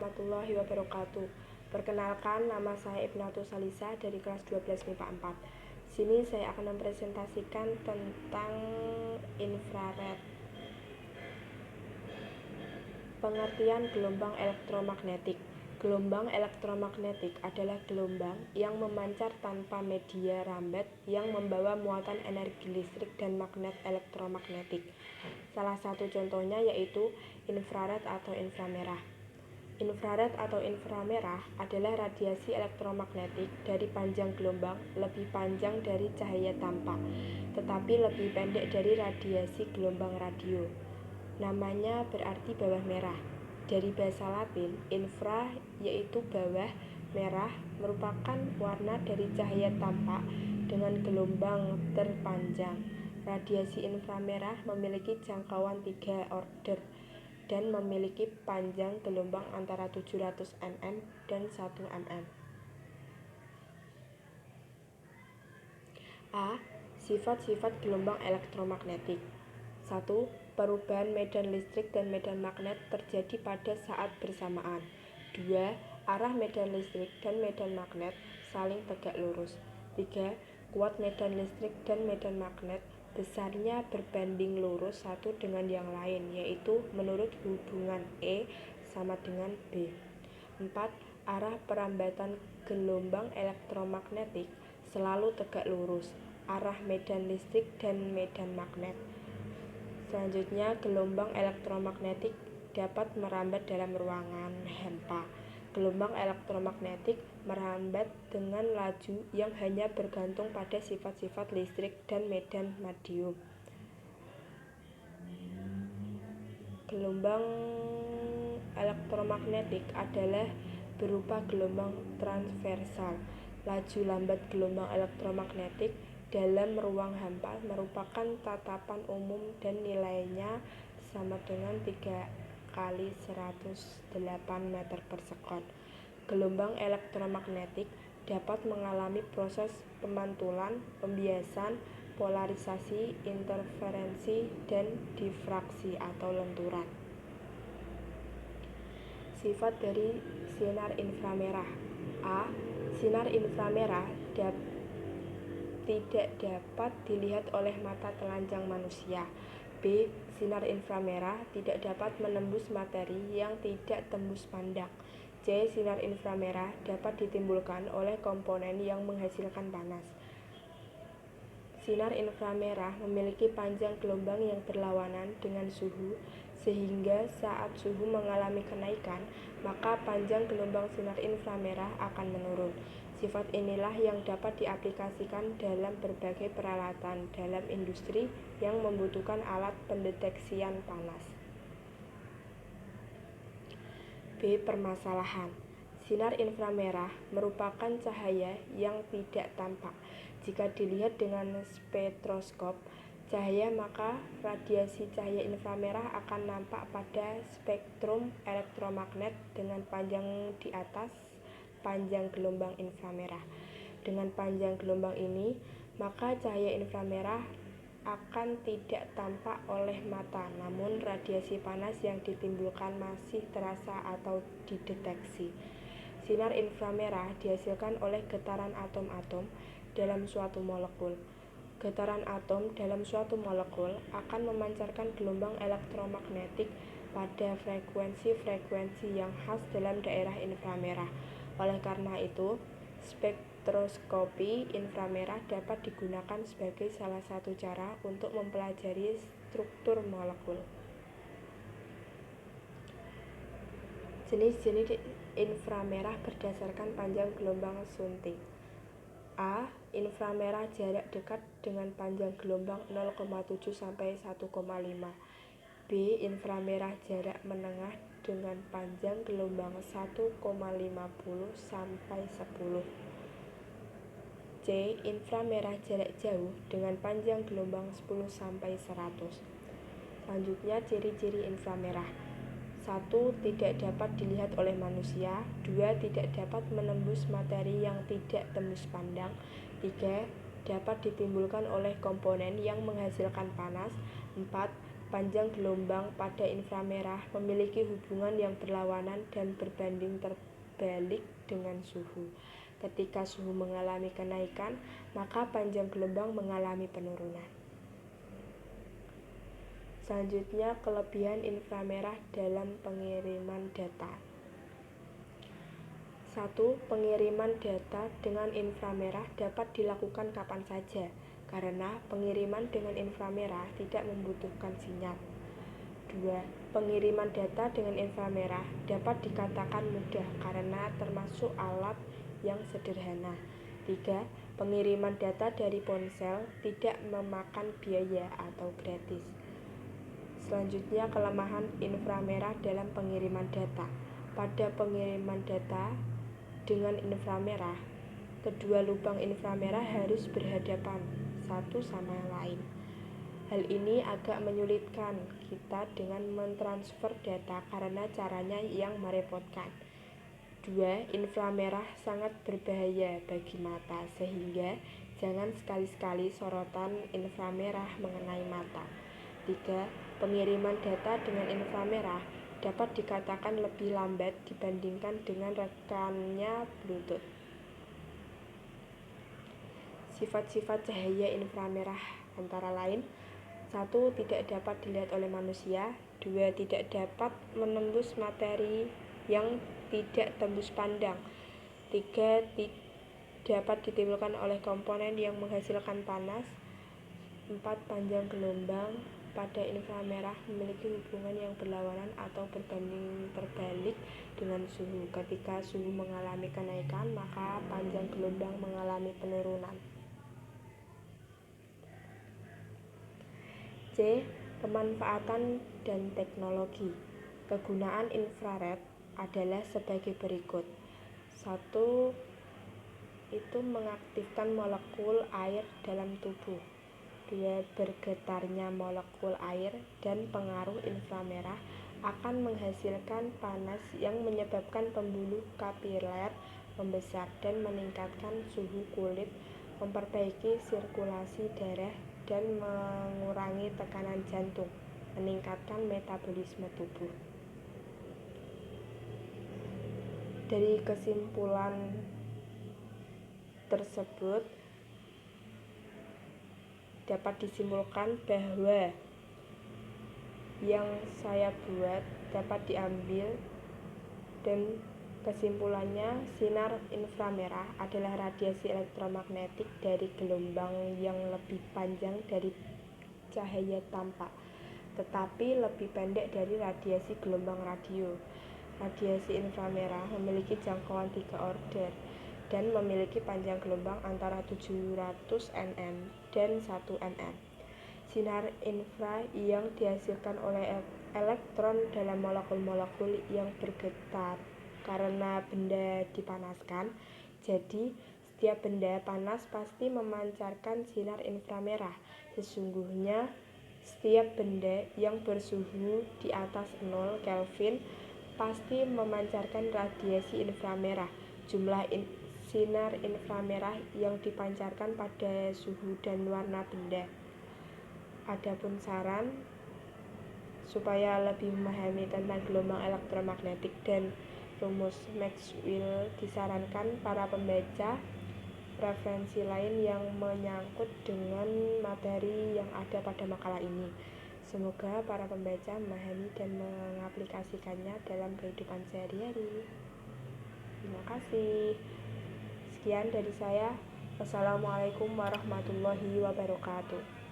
warahmatullahi wabarakatuh. Perkenalkan, nama saya Ibnatu Salisa dari kelas 12 MIPA 4. Sini saya akan mempresentasikan tentang infrared. Pengertian gelombang elektromagnetik. Gelombang elektromagnetik adalah gelombang yang memancar tanpa media rambat yang membawa muatan energi listrik dan magnet elektromagnetik. Salah satu contohnya yaitu infrared atau inframerah. Infrared atau inframerah adalah radiasi elektromagnetik dari panjang gelombang lebih panjang dari cahaya tampak, tetapi lebih pendek dari radiasi gelombang radio. Namanya berarti bawah merah. Dari bahasa Latin, infra yaitu bawah, merah merupakan warna dari cahaya tampak dengan gelombang terpanjang. Radiasi inframerah memiliki jangkauan 3 order dan memiliki panjang gelombang antara 700 mm dan 1 mm. A. Sifat-sifat gelombang elektromagnetik. 1. Perubahan medan listrik dan medan magnet terjadi pada saat bersamaan. 2. Arah medan listrik dan medan magnet saling tegak lurus. 3. Kuat medan listrik dan medan magnet besarnya berbanding lurus satu dengan yang lain, yaitu menurut hubungan E sama dengan B. 4. Arah perambatan gelombang elektromagnetik selalu tegak lurus, arah medan listrik dan medan magnet. Selanjutnya, gelombang elektromagnetik dapat merambat dalam ruangan hampa. Gelombang elektromagnetik merambat dengan laju yang hanya bergantung pada sifat-sifat listrik dan medan medium. Gelombang elektromagnetik adalah berupa gelombang transversal. Laju lambat gelombang elektromagnetik dalam ruang hampa merupakan tatapan umum dan nilainya sama dengan 3 kali 108 meter per sekon. Gelombang elektromagnetik dapat mengalami proses pemantulan, pembiasan, polarisasi, interferensi, dan difraksi atau lenturan. Sifat dari sinar inframerah. A. Sinar inframerah tidak dapat dilihat oleh mata telanjang manusia. B. Sinar inframerah tidak dapat menembus materi yang tidak tembus pandang. C. Sinar inframerah dapat ditimbulkan oleh komponen yang menghasilkan panas. Sinar inframerah memiliki panjang gelombang yang berlawanan dengan suhu, sehingga saat suhu mengalami kenaikan, maka panjang gelombang sinar inframerah akan menurun. Sifat inilah yang dapat diaplikasikan dalam berbagai peralatan dalam industri yang membutuhkan alat pendeteksian panas. B. Permasalahan. Sinar inframerah merupakan cahaya yang tidak tampak. Jika dilihat dengan spektroskop cahaya, maka radiasi cahaya inframerah akan nampak pada spektrum elektromagnet dengan panjang di atas panjang gelombang inframerah. Dengan panjang gelombang ini, maka cahaya inframerah akan tidak tampak oleh mata, namun radiasi panas yang ditimbulkan masih terasa atau dideteksi. Sinar inframerah dihasilkan oleh getaran atom-atom dalam suatu molekul. Getaran atom dalam suatu molekul akan memancarkan gelombang elektromagnetik pada frekuensi-frekuensi yang khas dalam daerah inframerah. Oleh karena itu, spektroskopi inframerah dapat digunakan sebagai salah satu cara untuk mempelajari struktur molekul. Jenis-jenis inframerah berdasarkan panjang gelombang sunting. A. Inframerah jarak dekat dengan panjang gelombang 0,7 sampai 1,5. B. Inframerah jarak menengah dengan panjang gelombang 1,50 sampai 10. C. Inframerah jarak jauh dengan panjang gelombang 10 sampai 100. Selanjutnya, ciri-ciri inframerah. 1. Tidak dapat dilihat oleh manusia. 2. Tidak dapat menembus materi yang tidak tembus pandang. 3. Dapat ditimbulkan oleh komponen yang menghasilkan panas. 4. panjang gelombang pada inframerah memiliki hubungan yang berlawanan dan berbanding terbalik dengan suhu. Ketika suhu mengalami kenaikan, maka panjang gelombang mengalami penurunan. Selanjutnya, kelebihan inframerah dalam pengiriman data. 1. Pengiriman data dengan inframerah dapat dilakukan kapan saja, karena pengiriman dengan inframerah tidak membutuhkan sinyal. 2. Pengiriman data dengan inframerah dapat dikatakan mudah karena termasuk alat yang sederhana. 3. Pengiriman data dari ponsel tidak memakan biaya atau gratis. Selanjutnya, kelemahan inframerah dalam pengiriman data. Pada pengiriman data dengan inframerah, kedua lubang inframerah harus berhadapan satu sama lain. Hal ini agak menyulitkan kita dengan mentransfer data karena caranya yang merepotkan. 2. Inframerah sangat berbahaya bagi mata, sehingga jangan sekali-sekali sorotan inframerah mengenai mata. 3. Pengiriman data dengan inframerah dapat dikatakan lebih lambat dibandingkan dengan rekannya Bluetooth. Sifat-sifat cahaya inframerah antara lain: 1. Tidak dapat dilihat oleh manusia. 2. Tidak dapat menembus materi yang tidak tembus pandang. 3. Dapat ditimbulkan oleh komponen yang menghasilkan panas. 4. Panjang gelombang pada inframerah memiliki hubungan yang berlawanan atau berbanding terbalik dengan suhu. Ketika suhu mengalami kenaikan, maka panjang gelombang mengalami penurunan. C. Pemanfaatan dan teknologi. Kegunaan infrared adalah sebagai berikut. 1. Itu mengaktifkan molekul air dalam tubuh. 2. Bergetarnya molekul air dan pengaruh inframerah akan menghasilkan panas yang menyebabkan pembuluh kapiler membesar dan meningkatkan suhu kulit, memperbaiki sirkulasi darah, dan mengurangi tekanan jantung, meningkatkan metabolisme tubuh. Dari kesimpulan tersebut, dapat disimpulkan bahwa yang saya buat dapat diambil dan kesimpulannya, sinar inframerah adalah radiasi elektromagnetik dari gelombang yang lebih panjang dari cahaya tampak, tetapi lebih pendek dari radiasi gelombang radio. Radiasi inframerah memiliki jangkauan 3 order dan memiliki panjang gelombang antara 700 nm dan 1 nm. Sinar infra yang dihasilkan oleh elektron dalam molekul-molekul yang bergetar karena benda dipanaskan. Jadi, setiap benda panas pasti memancarkan sinar inframerah. Sesungguhnya, setiap benda yang bersuhu di atas 0 Kelvin pasti memancarkan radiasi inframerah. Jumlah sinar inframerah yang dipancarkan pada suhu dan warna benda. Adapun saran supaya lebih memahami tentang gelombang elektromagnetik dan rumus Maxwell, disarankan para pembaca referensi lain yang menyangkut dengan materi yang ada pada makalah ini. Semoga para pembaca memahami dan mengaplikasikannya dalam kehidupan sehari-hari. Terima kasih. Sekian dari saya. Wassalamualaikum warahmatullahi wabarakatuh.